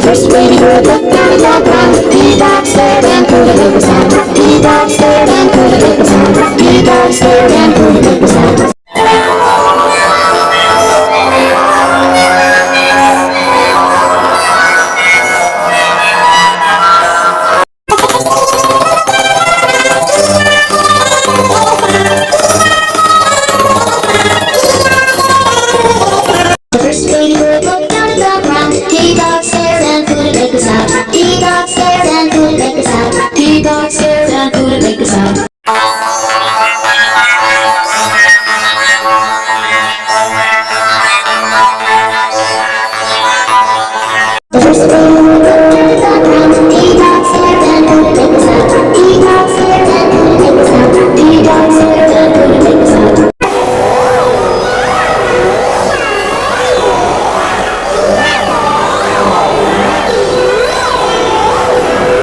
First lady bird looked down at the ground. He-dog stared and couldn't make a sound. He-dog stared and couldn't make a sound. He-dog stared and couldn't make a sound. First lady bird looked down at the ground. He-dog stared and couldn't make a sound. He-dog stared and couldn't make a sound. He-dog stared and couldn't make a sound. First lady